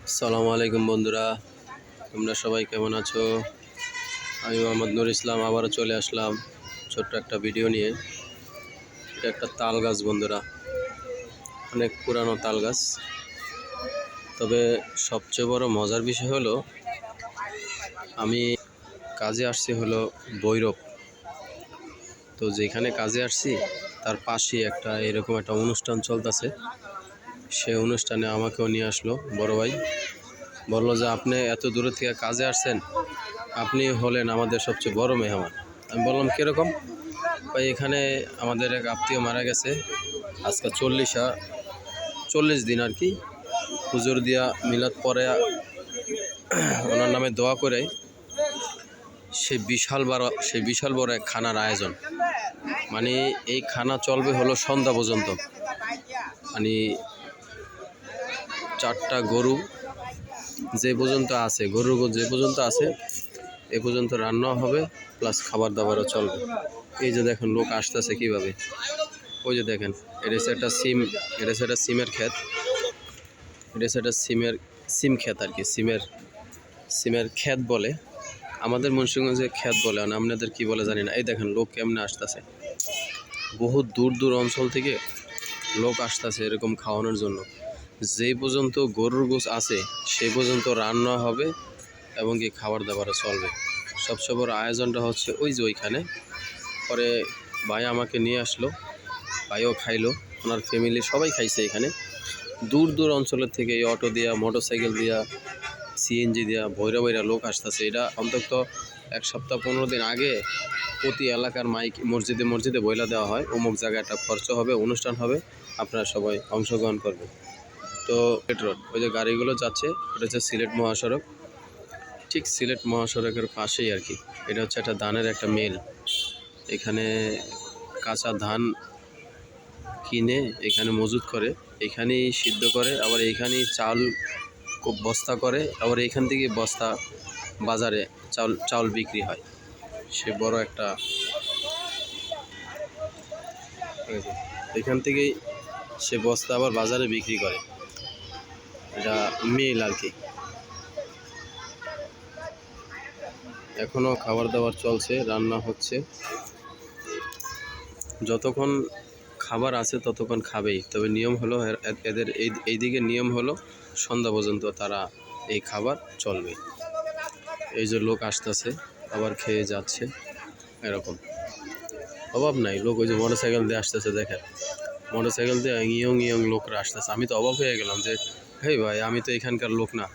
আসসালামু আলাইকুম বন্ধুরা, তোমরা সবাই কেমন আছো? আমি মোহাম্মদ নুর ইসলাম আবারও চলে আসলাম ছোট্ট একটা ভিডিও নিয়ে। এটা একটা তাল গাছ বন্ধুরা, অনেক পুরানো তাল গাছ। তবে সবচেয়ে বড় মজার বিষয় হলো আমি কাজে আসছি হলো ভৈরব। তো যেখানে কাজে আসছি তার পাশেই এরকম একটা অনুষ্ঠান চলতেছে। সে অনুষ্ঠানে আমাকেও নিয়ে আসলো বড় ভাই, বললো যে আপনি এত দূরে থেকে কাজে আসছেন, আপনি হলেন আমাদের সবচেয়ে বড় মেহমান। আমি বললাম কীরকম? ভাই এখানে আমাদের এক আত্মীয় মারা গেছে, আজকে 40 দিন আর কি। হুজুর দিয়া মিলাদ পরে ওনার নামে দোয়া করে সেই বিশাল বড় এক খানার আয়োজন। মানে এই খানা চলবে হলো সন্ধ্যা পর্যন্ত। মানে 4টা গরু যে পর্যন্ত আছে, যে পর্যন্ত আছে এ পর্যন্ত রান্না হবে, প্লাস খাবার দাবারও চলবে। এই যে দেখেন লোক আসতেছে কীভাবে, ওই যে দেখেন এটা হচ্ছে একটা সিমের ক্ষেত। এটা হচ্ছে একটা সিম ক্ষেত আর কি, সিমের ক্ষেত বলে, আমাদের মুন্সিগঞ্জে ক্ষেত বলে, আর আপনাদের কি বলে জানি না। এই দেখেন লোক কেমনে আসতেছে, বহুত দূর দূর অঞ্চল থেকে লোক আসতেছে এরকম খাওয়ানোর জন্য। যেই পর্যন্ত গরুর গোশ আছে সেই পর্যন্ত রান্না হবে এবং কি খাবার দাবারও চলবে। সবচেয়ে বড় আয়োজনটা হচ্ছে ওই যে ওইখানে। পরে ভাই আমাকে নিয়ে আসলো, ভাইও খাইলো, ওনার ফ্যামিলি সবাই খাইছে এখানে। দূর দূর অঞ্চলের থেকে এই অটো দিয়া, মোটরসাইকেল দিয়া, সিএনজি দিয়া ভৈরা ভৈরা লোক আসতেছে। এটা অন্তত 1 সপ্তাহ 15 দিন আগে প্রতি এলাকার মাইক মসজিদে বইলা দেওয়া হয়, অমুক জায়গায় একটা খরচ হবে, অনুষ্ঠান হবে, আপনারা সবাই অংশগ্রহণ করবে। তো পেট্রোল ওই যে গাড়িগুলো যাচ্ছে, এটা হচ্ছে সিলেট মহাসড়ক। ঠিক সিলেট মহাসড়কের পাশেই আর কি। এটা হচ্ছে একটা ধানের একটা মিল। এখানে কাঁচা ধান কিনে এখানে মজুত করে, এখানেই সিদ্ধ করে, আবার এইখানেই চাল খুব বস্তা করে, আবার এইখান থেকে বস্তা বাজারে চাউল বিক্রি হয়। সে বড় একটা, এখান থেকেই সে বস্তা আবার বাজারে বিক্রি করে। এটা মিল আর কি। এখনও খাবার দাবার চলছে, রান্না হচ্ছে। যতক্ষণ খাবার আছে ততক্ষণ খাবেই, তবে নিয়ম হলো এদের এই দিকে নিয়ম হলো সন্ধ্যা পর্যন্ত তারা এই খাবার চলবে। এই যে লোক আসতেছে আবার খেয়ে যাচ্ছে, এরকম অভাব নাই লোক। ওই যে মোটরসাইকেল দিয়ে আসতেছে, দেখেন মোটরসাইকেল দিয়ে ইয়ং লোকরা আসতেছে। আমি তো অবাক হয়ে গেলাম যে হেই ভাই, আমি তো এখানকার লোক না,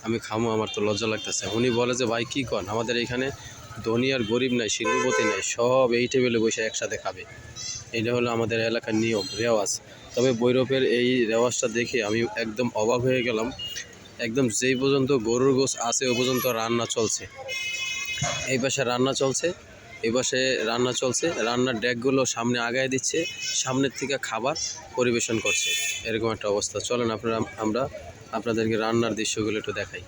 আমি খামো, আমার তো লজ্জা লাগতেছে। উনি বলে যে ভাই কী কন, আমাদের এখানে ধনী আর গরিব নাই, শিল্পপতি নাই, সব এই টেবিলে বসে একসাথে খাবে। এটা হলো আমাদের এলাকার নিয়ম রেওয়াজ। তবে ভৈরবের এই রেওয়াজটা দেখে আমি একদম অবাক হয়ে গেলাম। একদম যেই পর্যন্ত গরুর গোশ আছে ওই পর্যন্ত রান্না চলছে। এই পাশে রান্না চলছে, এই পাশে রান্না চলছে, রান্নার ডেকগুলো সামনে আগায় দিচ্ছে, সামনের থেকে খাবার পরিবেশন করছে। এরকম একটা অবস্থা। চলেন আমরা আপনাদেরকে রান্নার দৃশ্যগুলো একটু দেখাই।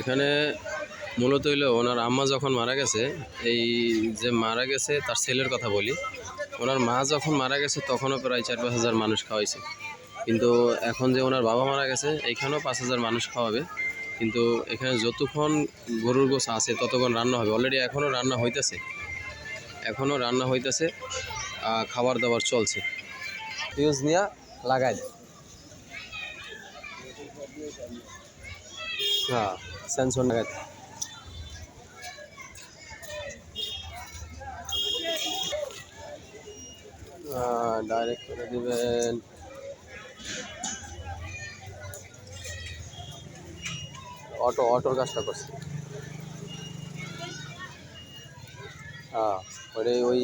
এখানে মূলত হইলো ওনার আম্মা যখন মারা গেছে, এই যে মারা গেছে তার ছেলের কথা বলি, ওনার মা যখন মারা গেছে তখনও প্রায় 4-5 হাজার মানুষ খাওয়াইছে। কিন্তু এখন যে ওনার বাবা মারা গেছে এইখানেও 5 হাজার মানুষ খাওয়াবে। কিন্তু এখানে যতক্ষণ গরুর গোছ আছে ততক্ষণ রান্না হবে। অলরেডি এখনও রান্না হইতেছে, খাবার দাবার চলছে। ফিউজ নিয়ে লাগাই দেয়। হ্যাঁ, সেন্সর লাগাই দেয়। ডাইরেক্ট করে দিবেন। অটোর কাজটা করছে। হ্যাঁ, ওই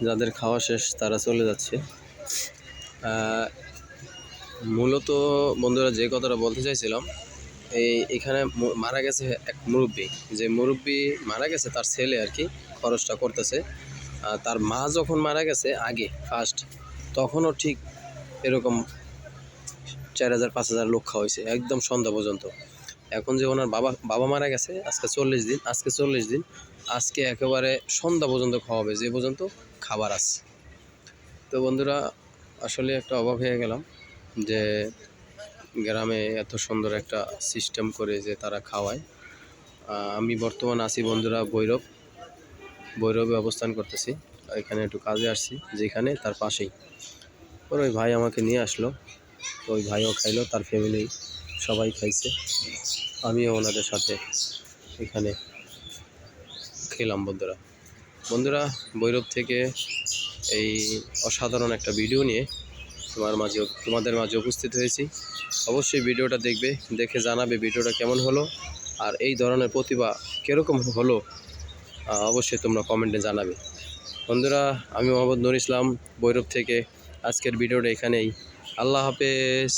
যাদের খাওয়া শেষ তারা চলে যাচ্ছে। মূলত বন্ধুরা যে কথাটা বলতে চাইছিলাম, এখানে মারা গেছে এক মুরব্বী, যে মুরব্বী মারা গেছে তার ছেলে আর কি খরচটা করতেছে। তার মা যখন মারা গেছে আগে ফার্স্ট, তখনও ঠিক এরকম 4,000-5,000 লোক খাওয়াইছে একদম সন্ধ্যা পর্যন্ত। এখন যে ওনার বাবা মারা গেছে আজকে 40 দিন, আজকে একেবারে সন্ধ্যা পর্যন্ত খাওয়াবে, যে পর্যন্ত খাবার আছে। তো বন্ধুরা আসলে একটা অবাক হয়ে গেলাম যে গ্রামে এত সুন্দর একটা সিস্টেম করে যে তারা খাওয়ায়। আমি বর্তমান আছি বন্ধুরা ভৈরবে অবস্থান করতেছি। এখানে একটু কাজে আসছি, যেখানে তার পাশেই ওই ভাই আমাকে নিয়ে আসলো। তো ওই ভাইও খাইলো, তার ফ্যামিলি সবাই খাইছে, আমিও ওনাদের সাথে এখানে খেলাম। বন্ধুরা ভৈরব থেকে এই অসাধারণ একটা ভিডিও নিয়ে তোমাদের মাঝে উপস্থিত হয়েছি। অবশ্যই ভিডিওটা দেখে জানাবে ভিডিওটা কেমন হলো, আর এই ধরনের প্রতিভা কীরকম হলো অবশ্যই তোমরা কমেন্টে জানাবে। বন্ধুরা আমি মোহাম্মদ নুর ইসলাম ভৈরব থেকে, আজকের ভিডিওটা এখানেই। আল্লাহ হাফেজ।